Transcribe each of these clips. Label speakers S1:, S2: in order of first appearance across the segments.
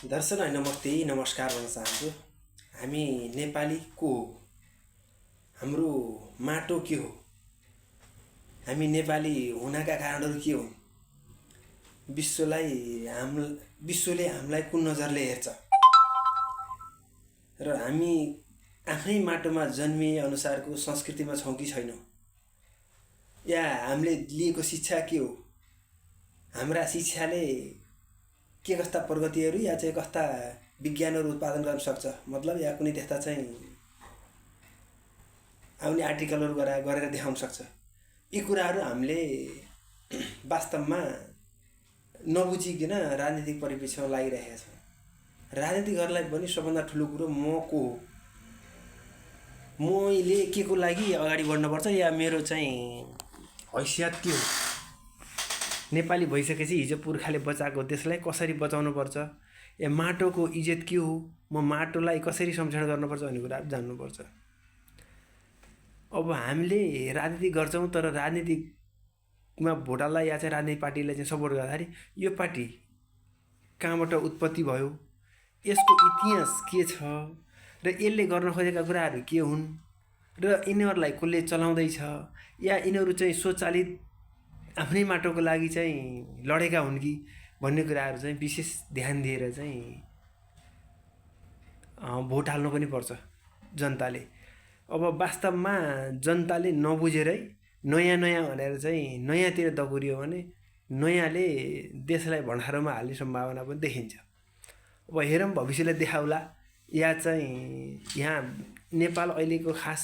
S1: दर्शन होइन म त्यही नमस्कार भन्न चाहन्छु। हामी नेपाली को हो, हाम्रो माटो के हो, हामी नेपाली हुनका कारणहरू के हुन्, विश्वले हामीलाई कुन नजरले हेर्छ र हामी आफ्नै माटोमा जन्मिए अनुसारको संस्कृतिमा छौँ कि छैनौँ, या हामीले लिएको शिक्षा के हो, हाम्रा शिक्षाले के कस्ता प्रगतिहरू या चाहिँ कस्ता विज्ञानहरू उत्पादन गर्न सक्छ, मतलब या कुनै त्यस्ता चाहिँ आउने आर्टिकलहरू गरेर देखाउन सक्छ। यी कुराहरू हामीले वास्तवमा नबुझिकन राजनीतिक परिप्रेक्ष्यमा लागिरहेका छौँ। राजनीतिकहरूलाई पनि सबभन्दा ठुलो कुरो म को हो, मैले के को लागि अगाडि बढ्नुपर्छ या मेरो चाहिँ हैसियत के हो, नेपाली भइसकेपछि हिजो पुर्खाले बचाएको देशलाई कसरी बचाउनुपर्छ, या माटोको इज्जत के हो, म माटोलाई कसरी संरक्षण गर्नुपर्छ भन्ने कुराहरू जान्नुपर्छ। अब हामीले राजनीति गर्छौँ, तर राजनीतिकमा भोट हाल्दा या चाहिँ राजनीतिक पार्टीलाई चाहिँ सपोर्ट गर्दाखेरि यो पार्टी कहाँबाट उत्पत्ति भयो, यसको इतिहास के छ र यसले गर्न खोजेका कुराहरू के हुन् र यिनीहरूलाई कसले चलाउँदैछ, या यिनीहरू चाहिँ स्वचालित आफ्नै माटोको लागि चाहिँ लडेका हुन् कि भन्ने कुराहरू चाहिँ विशेष ध्यान दिएर चाहिँ भोट हाल्नु पनि पर्छ जनताले। अब वास्तवमा जनताले नबुझेरै नयाँ भनेर चाहिँ नयाँतिर दगुरियो भने नयाँले देशलाई भण्डारोमा हाल्ने सम्भावना पनि देखिन्छ। अब हेरौँ भविष्यले देखाउला, या चाहिँ यहाँ नेपाल अहिलेको खास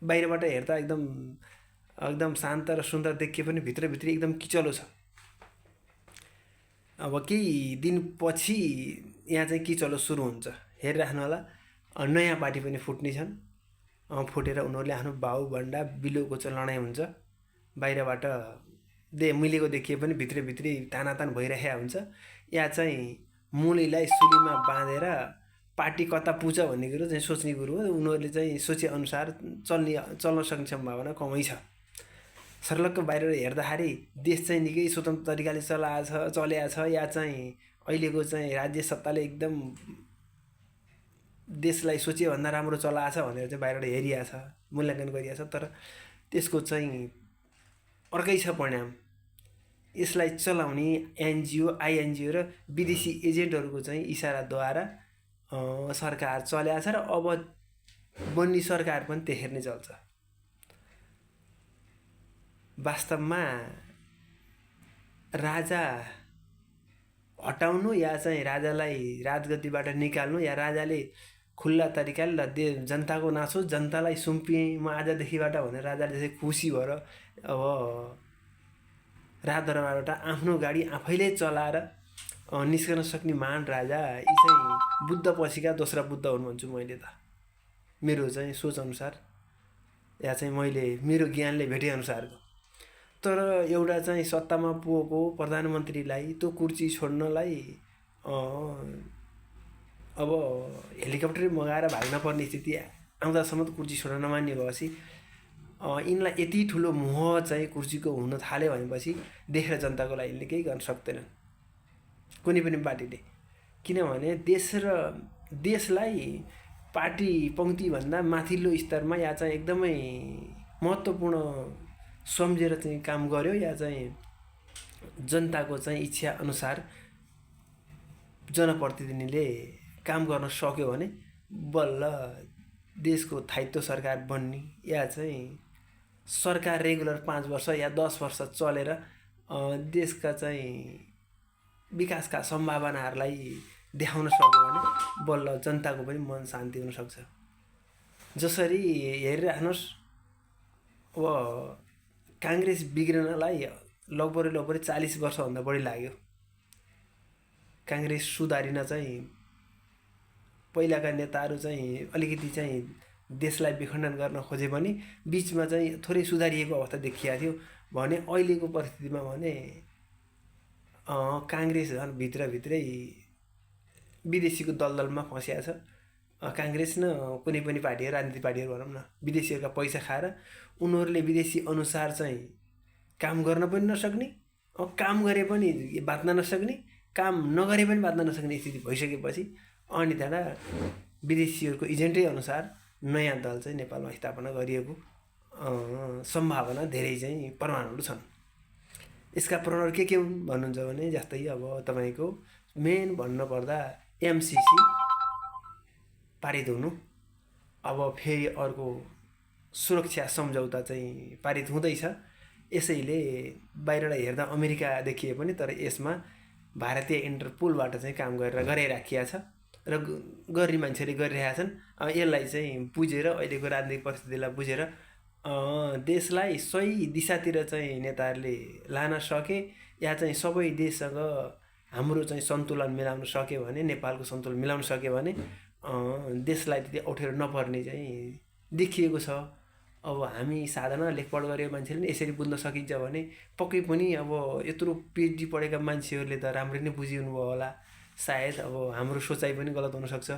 S1: बाहिरबाट हेर्दा एकदम शान्त र सुन्दर देखिए पनि भित्रभित्र एकदम किचलो छ। अब केही दिनपछि यहाँ चाहिँ किचलो सुरु हुन्छ, हेरिराख्नु होला। नयाँ पार्टी पनि फुट्ने छन्, फुटेर उनीहरूले आफ्नो बाहुभन्डा बिलोको चाहिँ लडाइँ हुन्छ। बाहिरबाट मिलेको देखिए पनि भित्रभित्रै तानातान भइरहेको हुन्छ। या चाहिँ मुलीलाई सुलीमा बाँधेर पार्टी कता पुग्छ भन्ने कुरो चाहिँ सोच्ने कुरो हो। उनीहरूले चाहिँ सोचे अनुसार चल्न सक्ने सम्भावना कमै छ। सर्लक्क बाहिर हेर्दाखेरि देश चाहिँ निकै स्वतन्त्र तरिकाले चलेको छ, या चाहिँ अहिलेको चाहिँ राज्य सत्ताले एकदम देशलाई सोचेभन्दा राम्रो चलाएको छ भनेर चाहिँ बाहिरबाट हेरिएको छ, मूल्याङ्कन गरिएको छ। तर त्यसको चाहिँ अर्कै छ परिणाम। यसलाई चलाउने एनजिओ, आइएनजिओ र विदेशी एजेन्टहरूको चाहिँ इसाराद्वारा सरकार चलेको छ र अब बन्ने सरकार पनि त्यसरी नै चल्छ। वास्तवमा राजा हटाउनु या चाहिँ राजालाई राजगद्दीबाट निकाल्नु, या राजाले खुल्ला तरिकाले जनताको नासो जनतालाई सुम्पिएँ म आजदेखिबाट भनेर राजाले चाहिँ खुसी भएर अब राजदरबारबाट आफ्नो गाडी आफैले चलाएर निस्कन सक्ने महान राजा यी चाहिँ बुद्ध पछिका दोस्रा बुद्ध हुन् भन्छु मैले त, मेरो चाहिँ सोच अनुसार, या चाहिँ मैले मेरो ज्ञानले भेटे अनुसारको। तर एउटा चाहिँ सत्तामा पुगेको प्रधानमन्त्रीलाई त्यो कुर्सी छोड्नलाई अब हेलिकप्टर मगाएर भाग्न पर्ने स्थिति आउँदासम्म कुर्सी छोड्न नमान्ने भएपछि यिनलाई यति ठुलो मोह चाहिँ कुर्सीको हुन थाल्यो भनेपछि देश र जनताको लागि यिनले केही गर्न सक्दैनन् कुनै पनि पार्टीले। किनभने देशलाई पार्टी पङ्क्तिभन्दा माथिल्लो स्तरमा या चाहिँ एकदमै महत्त्वपूर्ण सम्झेर चाहिँ काम गर्यो, या चाहिँ जनताको चाहिँ इच्छा अनुसार जनप्रतिनिधिले काम गर्न सक्यो भने बल्ल देशको स्थायित्व सरकार बन्ने, या चाहिँ सरकार रेगुलर 5 वर्ष या 10 वर्ष चलेर देशका चाहिँ विकासका सम्भावनाहरूलाई देखाउन सक्यो भने बल्ल जनताको पनि मन शान्ति हुन सक्छ। जसरी हेरिराख्नुहोस्, अब काङ्ग्रेस बिग्रनलाई लगभग 40 वर्षभन्दा बढी लाग्यो। काङ्ग्रेस सुधारिन चाहिँ पहिलाका नेताहरू चाहिँ अलिकति चाहिँ देशलाई विखण्डन गर्न खोजे पनि बिचमा चाहिँ थोरै सुधारिएको अवस्था देखिएको थियो भने अहिलेको परिस्थितिमा भने काङ्ग्रेस झन् भित्रभित्रै विदेशीको दलदलमा फँसिएको छ। काङ्ग्रेस न कुनै पनि पार्टीहरू, राजनीतिक पार्टीहरू भनौँ न, विदेशीहरूका पैसा खाएर उनीहरूले विदेशी अनुसार चाहिँ काम गर्न पनि नसक्ने, काम गरे पनि बाँच्न नसक्ने, काम नगरे पनि बाँच्न नसक्ने स्थिति भइसकेपछि अनि त्यहाँबाट विदेशीहरूको एजेन्टै अनुसार नयाँ दल चाहिँ नेपालमा स्थापना गरिएको सम्भावना धेरै चाहिँ प्रमाणहरू छन्। यसका प्रमाणहरू के हुन् भन्नुहुन्छ भने जस्तै अब तपाईँको मेन भन्नुपर्दा एमसिसी पारित हुनु, अब फेरि अर्को सुरक्षा सम्झौता चाहिँ पारित हुँदैछ। यसैले बाहिरबाट हेर्दा अमेरिका देखिए पनि तर यसमा भारतीय इन्टरपोलबाट चाहिँ काम गरेर गराइराखिया छ र गर्ने मान्छेले गरिरहेका छन्। यसलाई चाहिँ बुझेर अहिलेको राजनीतिक परिस्थितिलाई बुझेर देशलाई सही दिशातिर चाहिँ नेताहरूले लान सके या चाहिँ सबै देशसँग हाम्रो चाहिँ सन्तुलन मिलाउन सक्यो भने, नेपालको सन्तुलन मिलाउन सक्यो भने देशलाई त्यति अप्ठ्यारो नपर्ने चाहिँ देखिएको छ। अब हामी साधारण लेखपढ गरेको मान्छेले नि यसरी बुझ्न सकिन्छ भने पक्कै पनि अब यत्रो पिएचडी पढेका मान्छेहरूले त राम्रै नै बुझिनु भयो होला। सायद अब हाम्रो सोचाइ पनि गलत हुनसक्छ,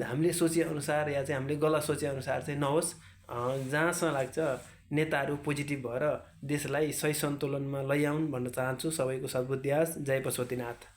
S1: हामीले सोचेअनुसार या चाहिँ हामीले गलत सोचेअनुसार चाहिँ नहोस्। जहाँसम्म लाग्छ नेताहरू पोजिटिभ भएर देशलाई सही सन्तुलनमा लैआउन् भन्न चाहन्छु। सबैको सद्बुद्धि आओस्। जय पशुपतिनाथ।